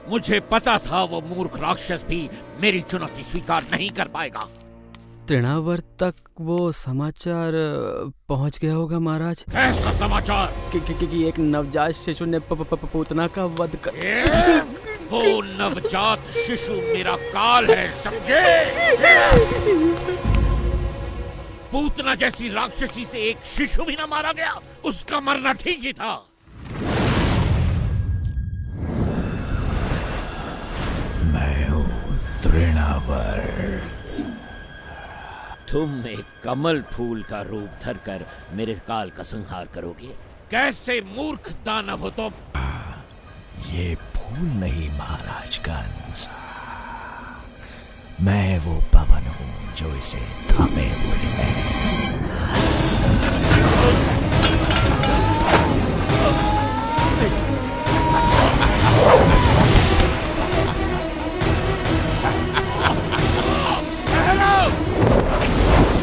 मुझे पता था वो मूर्ख राक्षस भी मेरी चुनौती स्वीकार नहीं कर पाएगा। तृणावर्त तक वो समाचार पहुंच गया होगा महाराज। कैसा समाचार? कि एक नवजात शिशु ने पूतना का वध कर। वो नवजात शिशु मेरा काल है, समझे? पूतना जैसी राक्षसी से एक शिशु भी ना मारा गया, उसका मरना ठीक ही था। मैं हूँ तृणावर्त। तुम एक कमल फूल का रूप धरकर मेरे काल का संहार करोगे? कैसे मूर्ख दानव हो तुम? ये फूल नहीं महाराज कंस, मैं वो पवन हूँ जो इसे थामे हुए है।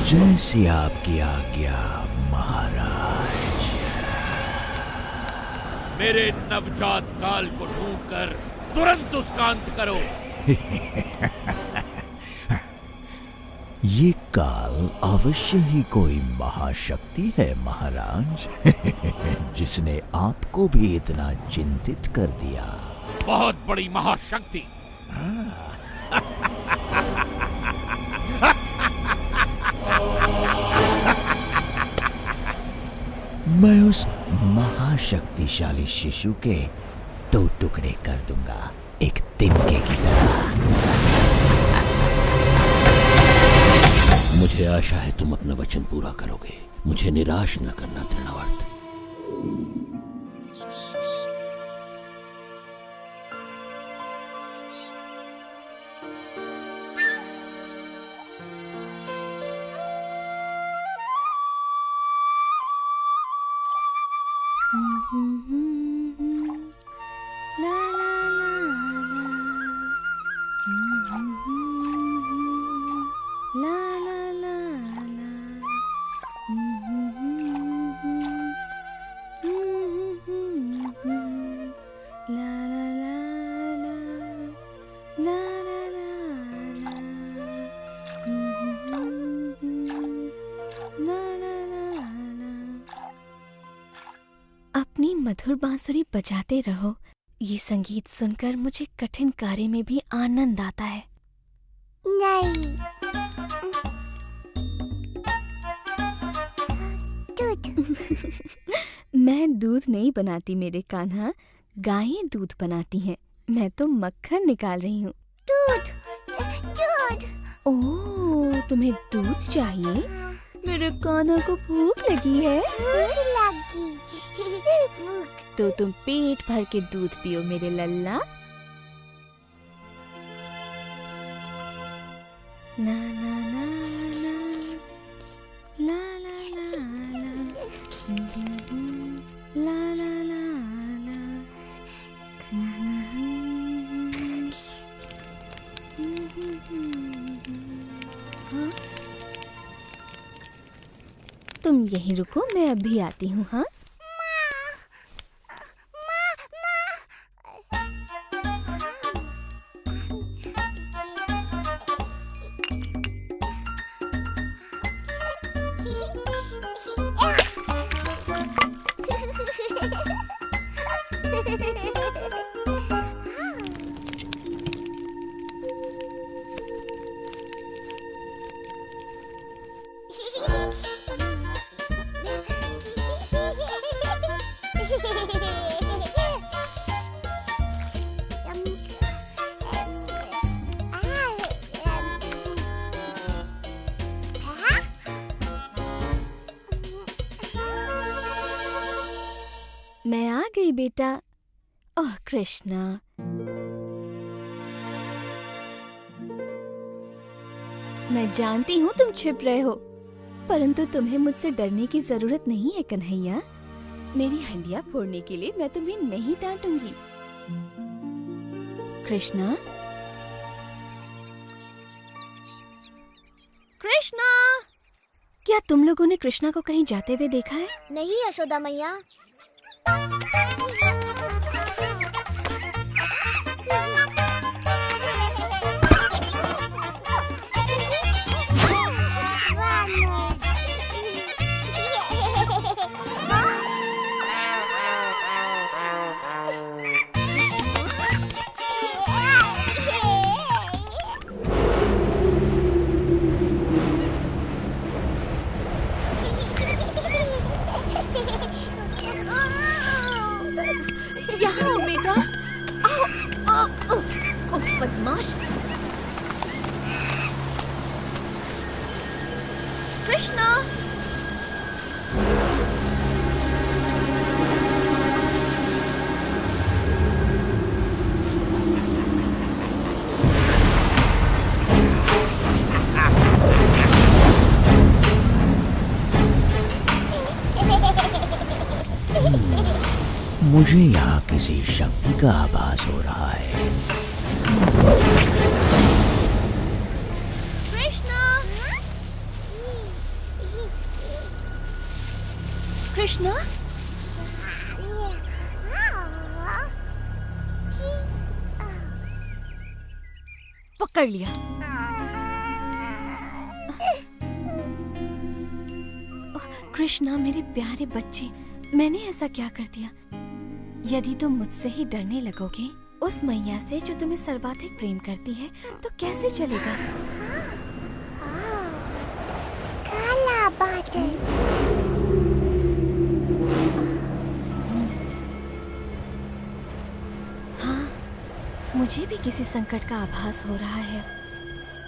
जैसी आपकी आज्ञा महाराज। मेरे नवजात काल को ढूंढकर तुरंत उसका अंत करो। ये काल अवश्य ही कोई महाशक्ति है महाराज, जिसने आपको भी इतना चिंतित कर दिया। बहुत बड़ी महाशक्ति। मैं उस महाशक्तिशाली शिशु के 2 टुकड़े कर दूंगा, एक तिनके की तरह। मुझे आशा है तुम अपना वचन पूरा करोगे। मुझे निराश न करना तृणावर्त। अपनी मधुर बांसुरी बजाते रहो। ये संगीत सुनकर मुझे कठिन कार्य में भी आनंद आता है। नहीं। मैं दूध नहीं बनाती मेरे कान्हा, गायें दूध बनाती हैं। मैं तो मक्खन निकाल रही हूँ। दूध, दूध। ओह, तुम्हें दूध चाहिए? मेरे कान्हा को भूख लगी है। भूख लगी। तो तुम पेट भर के दूध पियो मेरे लल्ला। ना ना ना ना ला ला ला ला ला ला ला ला। तुम यहीं रुको, मैं अभी आती हूँ। हाँ, मैं आ गई बेटा। ओह कृष्णा, मैं जानती हूँ तुम छिप रहे हो, परंतु तुम्हें मुझसे डरने की जरूरत नहीं है कन्हैया। मेरी हंडिया फोड़ने के लिए मैं तुम्हें नहीं डांटूंगी। कृष्णा, कृष्णा, क्या तुम लोगों ने कृष्णा को कहीं जाते हुए देखा है? नहीं यशोदा मैया। ओह बदमाश! कृष्णा! मुझे यहाँ किसी शक्ति का आभास हो रहा है। कृष्णा! कृष्णा! पकड़ लिया। कृष्णा मेरे प्यारे बच्चे, मैंने ऐसा क्या कर दिया? यदि तुम मुझसे ही डरने लगोगे, उस मैया से जो तुम्हें सर्वाधिक प्रेम करती है, तो कैसे चलेगा? काला बादल। हाँ, मुझे भी किसी संकट का आभास हो रहा है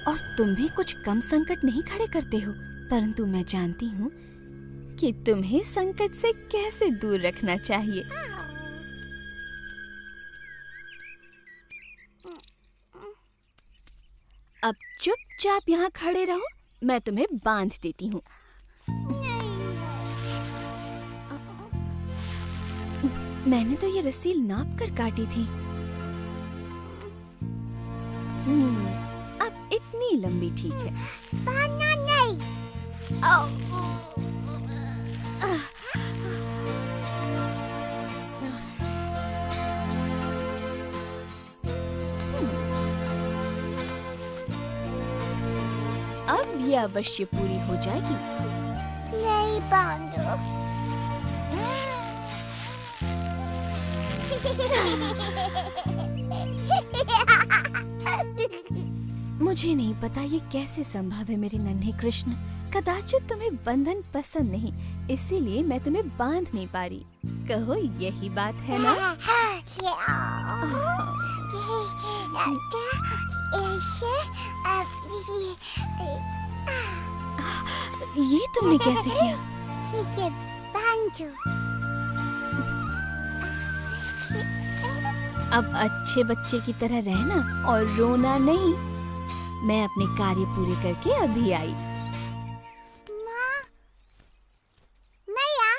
और तुम भी कुछ कम संकट नहीं खड़े करते हो, परंतु मैं जानती हूँ कि तुम्हें संकट से कैसे दूर रखना चाहिए। अब चुपचाप यहाँ खड़े रहो, मैं तुम्हें बांध देती हूँ। मैंने तो ये रस्सी नाप कर काटी थी। अब इतनी लंबी ठीक है। बांधना नहीं। अब ये अवश्य पूरी हो जाएगी। नहीं बांधो। मुझे नहीं पता ये कैसे संभव है मेरे नन्हे कृष्ण। कदाचित तुम्हें बंधन पसंद नहीं, इसीलिए मैं तुम्हें बांध नहीं पा रही। कहो यही बात है ना? ये तुमने कैसे किया? ठीक है, बांधो। अब अच्छे बच्चे की तरह रहना और रोना नहीं। मैं अपने कार्य पूरे करके अभी आई। माँ, मैया।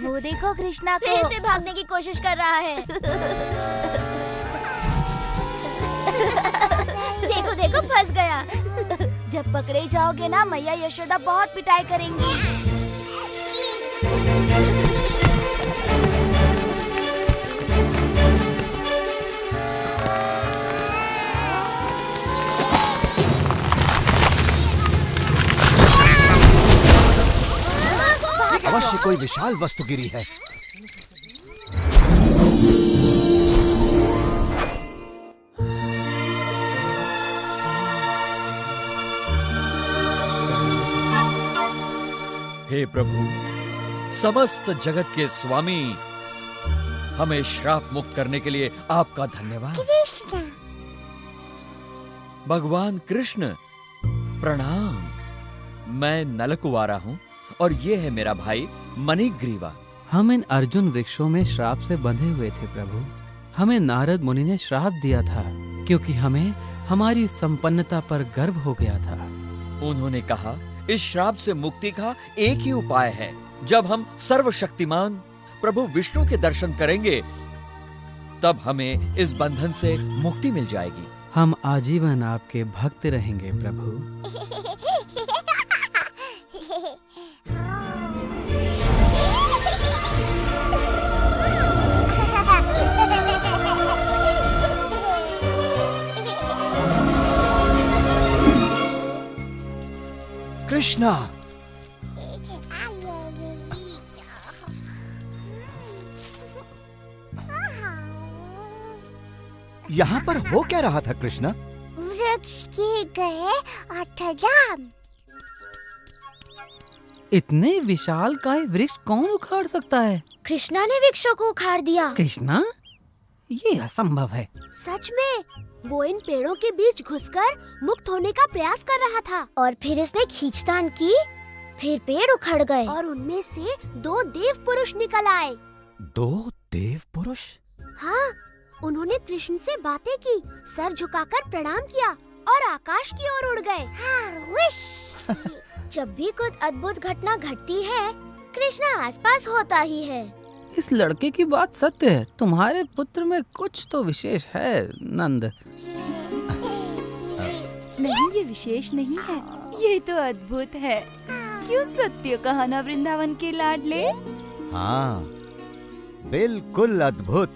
वो देखो कृष्णा को फिर से भागने की कोशिश कर रहा है। देखो देखो फंस गया। जब पकड़े जाओगे ना, मैया यशोदा बहुत पिटाई करेंगी। अवश्य कोई विशाल वस्तु गिरी है। हे प्रभु, समस्त जगत के स्वामी, हमें श्राप मुक्त करने के लिए आपका धन्यवाद। कृष्ण, भगवान कृष्ण प्रणाम। मैं नलकुवारा हूँ और ये है मेरा भाई मणिग्रीवा। हम इन अर्जुन वृक्षों में श्राप से बंधे हुए थे प्रभु। हमें नारद मुनि ने श्राप दिया था क्योंकि हमें हमारी संपन्नता पर गर्व हो गया था। उन्होंने कहा, इस श्राप से मुक्ति का एक ही उपाय है। जब हम सर्वशक्तिमान प्रभु विष्णु के दर्शन करेंगे, तब हमें इस बंधन से मुक्ति मिल जाएगी। हम आजीवन आपके भक्त रहेंगे प्रभु। कृष्णा, यहाँ पर हो क्या रहा था कृष्णा? वृक्ष के गए अठराम। इतने विशाल काय वृक्ष कौन उखाड़ सकता है? कृष्णा ने वृक्षों को उखाड़ दिया। कृष्णा? ये असंभव है। सच में वो इन पेड़ों के बीच घुसकर मुक्त होने का प्रयास कर रहा था और फिर इसने खींचतान की, फिर पेड़ उखड़ गए और उनमें से 2 देव पुरुष निकल आए। 2 देव पुरुष? हाँ, उन्होंने कृष्ण से बातें की, सर झुकाकर प्रणाम किया और आकाश की ओर उड़ गए। जब भी कुछ अद्भुत घटना घटती है, कृष्णा आसपास होता ही है। इस लड़के की बात सत्य है। तुम्हारे पुत्र में कुछ तो विशेष है नंद। नहीं, ये विशेष नहीं है, ये तो अद्भुत है। क्यों सत्य कहा ना वृंदावन के लाडले? हाँ, बिल्कुल अद्भुत।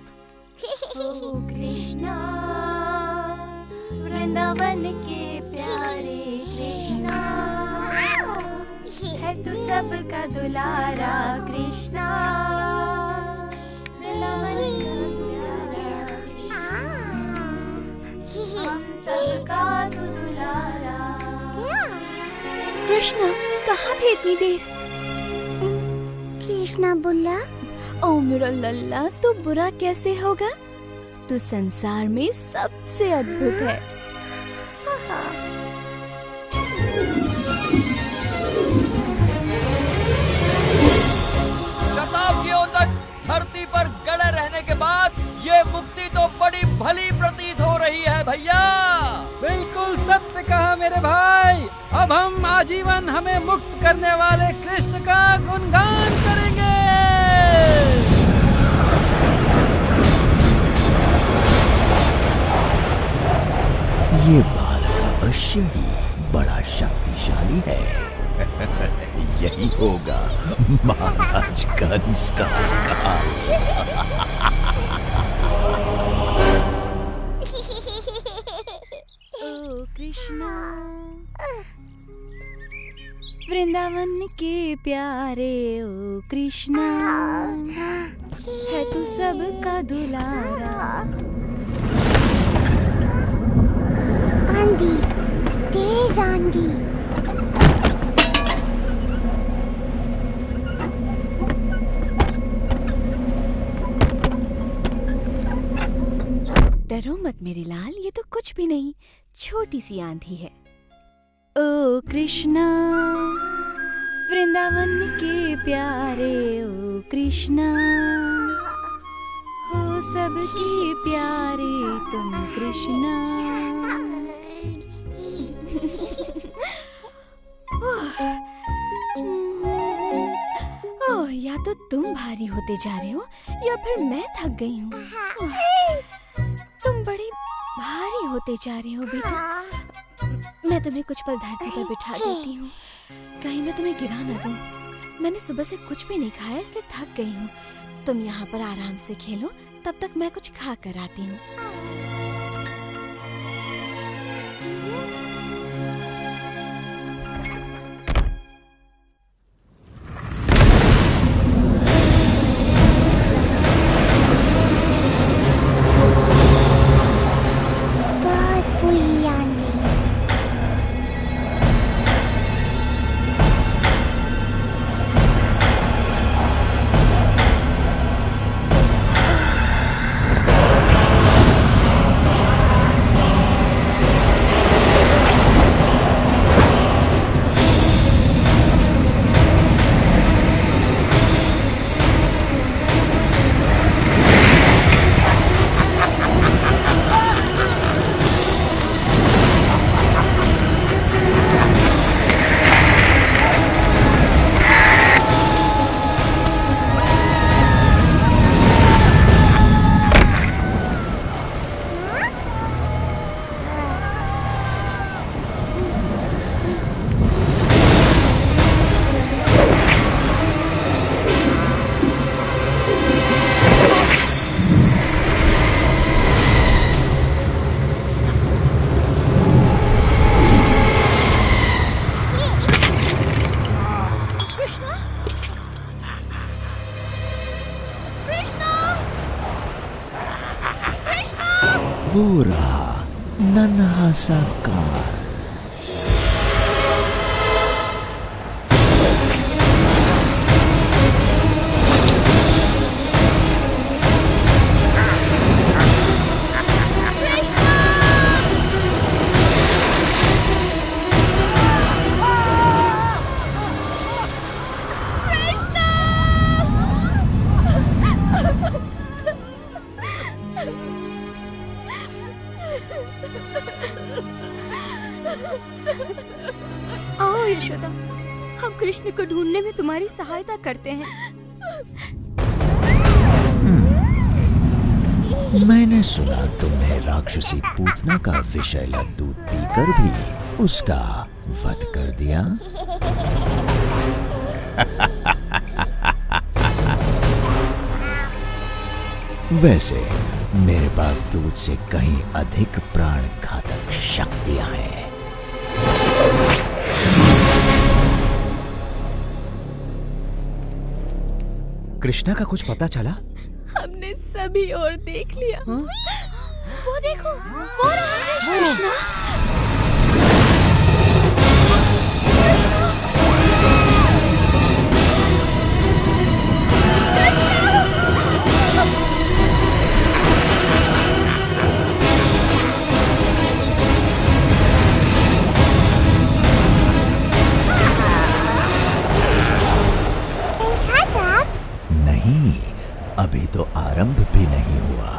ओ कृष्णा, वृंदावन के प्यारे कृष्णा, है तू सबका दुलारा कृष्णा, वृंदावन का प्यारा कृष्णा, हम सबका तू दुलारा। कृष्णा, कहाँ थे इतनी देर? कृष्णा बोला, ओ मेरा लल्ला, तू बुरा कैसे होगा? तू संसार में सबसे अद्भुत है। शताब्दियों तक धरती पर गड़े रहने के बाद ये मुक्ति तो बड़ी भली प्रतीत हो रही है भैया। बिल्कुल सत्य कहा मेरे भाई। अब हम आजीवन हमें मुक्त करने वाले कृष्ण का गुणगान करेंगे। ये बालक अवश्य ही बड़ा शक्तिशाली है। यही होगा महाराज कंस का काल। ओ कृष्णा, वृंदावन के प्यारे ओ कृष्णा, है तू सबका दुलारा। आंधी, तेज आंधी। डरो मत मेरे लाल, ये तो कुछ भी नहीं, छोटी सी आंधी है। ओ कृष्णा, वृंदावन के प्यारे ओ कृष्णा, हो सबके प्यारे तुम कृष्णा। ओह, या तो तुम भारी होते जा रहे हो या फिर मैं थक गई हूँ। तुम बड़ी भारी होते जा रहे हो बेटा। मैं तुम्हें कुछ पल धरती पर बिठा देती हूँ, कहीं मैं तुम्हें गिरा ना दूँ। मैंने सुबह से कुछ भी नहीं खाया, इसलिए थक गई हूँ। तुम यहाँ पर आराम से खेलो, तब तक मैं कुछ खा कर आती हूँ। वो रहा नन्हा सा कार। आओ यशोदा, हम कृष्ण को ढूंढने में तुम्हारी सहायता करते हैं। मैंने सुना तुमने राक्षसी पूतना का विषैला दूध पीकर भी उसका वध कर दिया। वैसे मेरे पास दूध से कहीं अधिक प्राण घातक शक्तियां हैं। कृष्णा का कुछ पता चला? हमने सभी और देख लिया। वो देखो, वो रहा है कृष्णा। अभी तो आरंभ भी नहीं हुआ।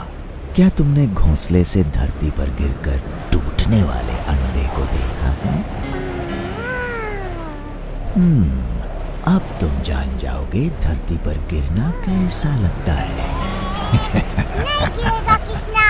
क्या तुमने घोंसले से धरती पर गिरकर टूटने वाले अंडे को देखा है? अब तुम जान जाओगे धरती पर गिरना कैसा लगता है। नहीं गिरेगा कृष्णा,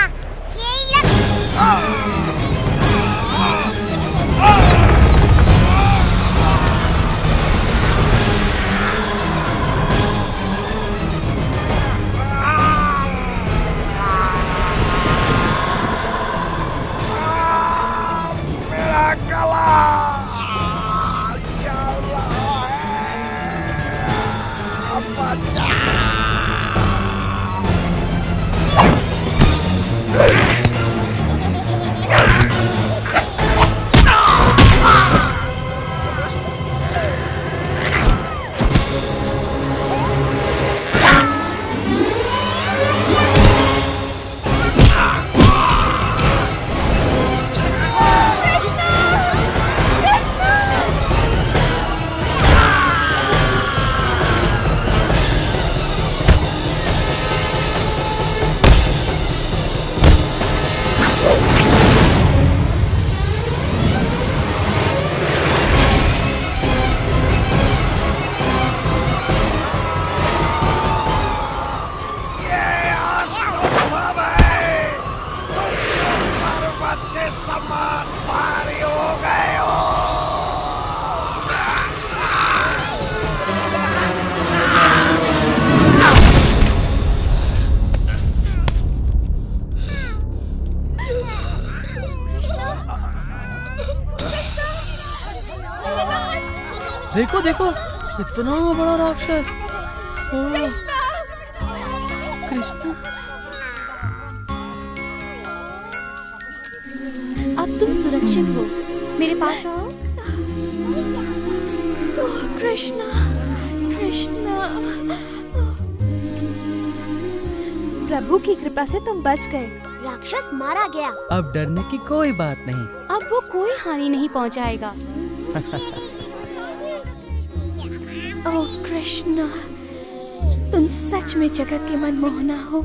देखो देखो, इतना बड़ा राक्षस। कृष्ण, अब तुम सुरक्षित हो, मेरे पास आओ। ओह कृष्णा, कृष्णा। प्रभु की कृपा से तुम बच गए। राक्षस मारा गया। अब डरने की कोई बात नहीं। अब वो कोई हानि नहीं पहुंचाएगा। ओह कृष्णा, तुम सच में जगत के मनमोहना हो।